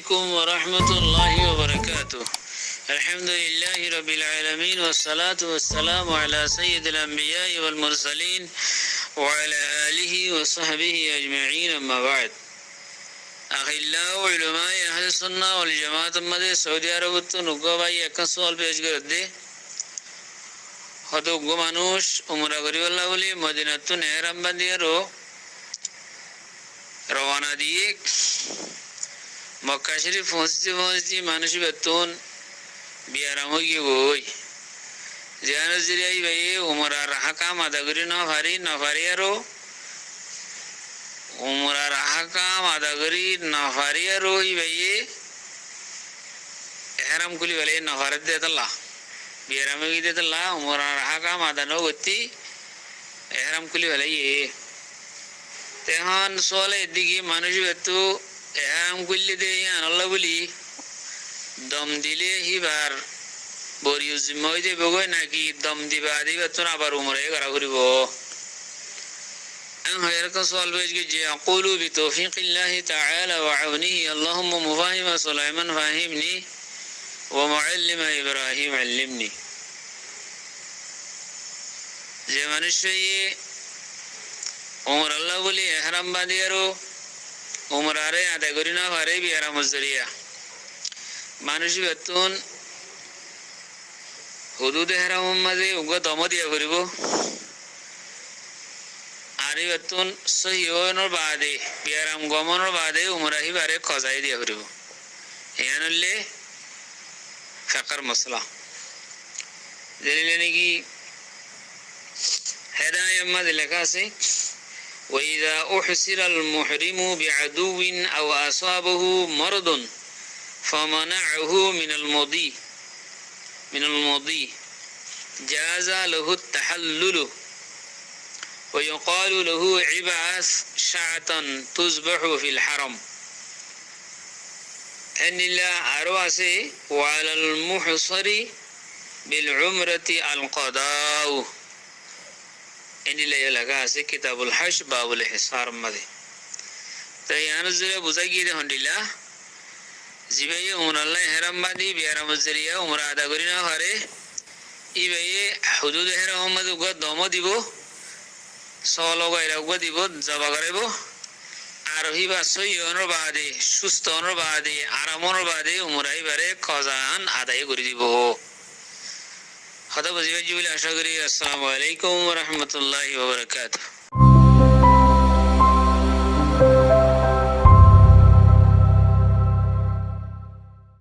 عليكم ورحمة الله وبركاته. الحمد لله رب العالمين والصلاة والسلام على سيد الأنبياء والمرسلين وعلى آله وصحبه أجمعين. أما بعد، أخلاء علماء أهل السنة والجماعة مدى سعودي عرب نقوى একটা সওয়াল পেশ করে দে হয়তো মানুষ উমরা করিবাল্লাহ বলি মদিনাতুন ইহরাম বাঁধিয়ারও রওনা দিয়ে মক্কা শরীফ পৌঁছতে মানুষ বেতন বিয়ারাম হয়ে গই যেন জিরাই ভাই উমরার হাকাম আদা করি নফারি আরো উমরার হাকাম আদা করি নফারি আরো ভাই এহরাম খুলি বলে নফারে দেতল্লাহ বিয়ারাম হয়ে দেতল্লাহ উমরার হাকাম আদা নগতি এহরাম খুলি বলে তেহন সোলে এদিকে মানুষ বেতু এহরাম করলে দে আল্লাহ বলি দম দিলে হিবার বরিউ জিম্মাই দেব গই নাকি দম দিবা দিবা তো আবার উমরে করা করিব এরকম সোয়াল বেশ গিয়ে আকুলু বিতৌফিকিল্লাহি তাআলা ওয়া আউনিহি আল্লাহুম্মা মুফাহিমা সুলাইমান ফাহিমনি ওয়া মুআল্লিমা ইব্রাহিম আল্লিমনি। যে মানুষ উমর আল্লাহ বলি এহরাম বাঁধিয়ারও উমরারে আদায় করি না পারে বিয়ারা মজরিয়া মানুষ বেতন হুদুদ এহরাম মাঝে উগ দম দিয়া করিব আর বেতন সহিওনের বাদে বিয়ারাম গমনের বাদে উমরাহি বারে খজাই দিয়া করিব এখানে ফিকর মসলা জানিলে নাকি হেদায়েত মাঝে লেখা আছে وإذا أحسر المحرم بعدو أو أصابه مرض فمنعه من المضي جاز له التحلل ويقال له عباس شعة تذبح في الحرم. أن الله أرواسي وعلى المحصر بالعمرة القضاء. এনিলে লাগা আছে কিতাবুল হজ বাবুল হিসার মধ্যে তাই আনজরে বুঝাই গিয়ে হন্ডিলা জিবাই উমরাল্লাহ ইহরাম বাঁধি বিয়ারা মজরিয়া উমরা আদা করি না পারে ই ভাই হুদুদ ইহরাম মধ্যে উগা দম দিব সল গাইরা উগা দিব জবা করাইব আর হিবা সহিয়নের বাদে সুস্থ হনের বাদে আরামনের বাদে উমরাই বারে কজান আদায় করে দিব। هذا وزير جبل أشغري. السلام عليكم ورحمة الله وبركاته.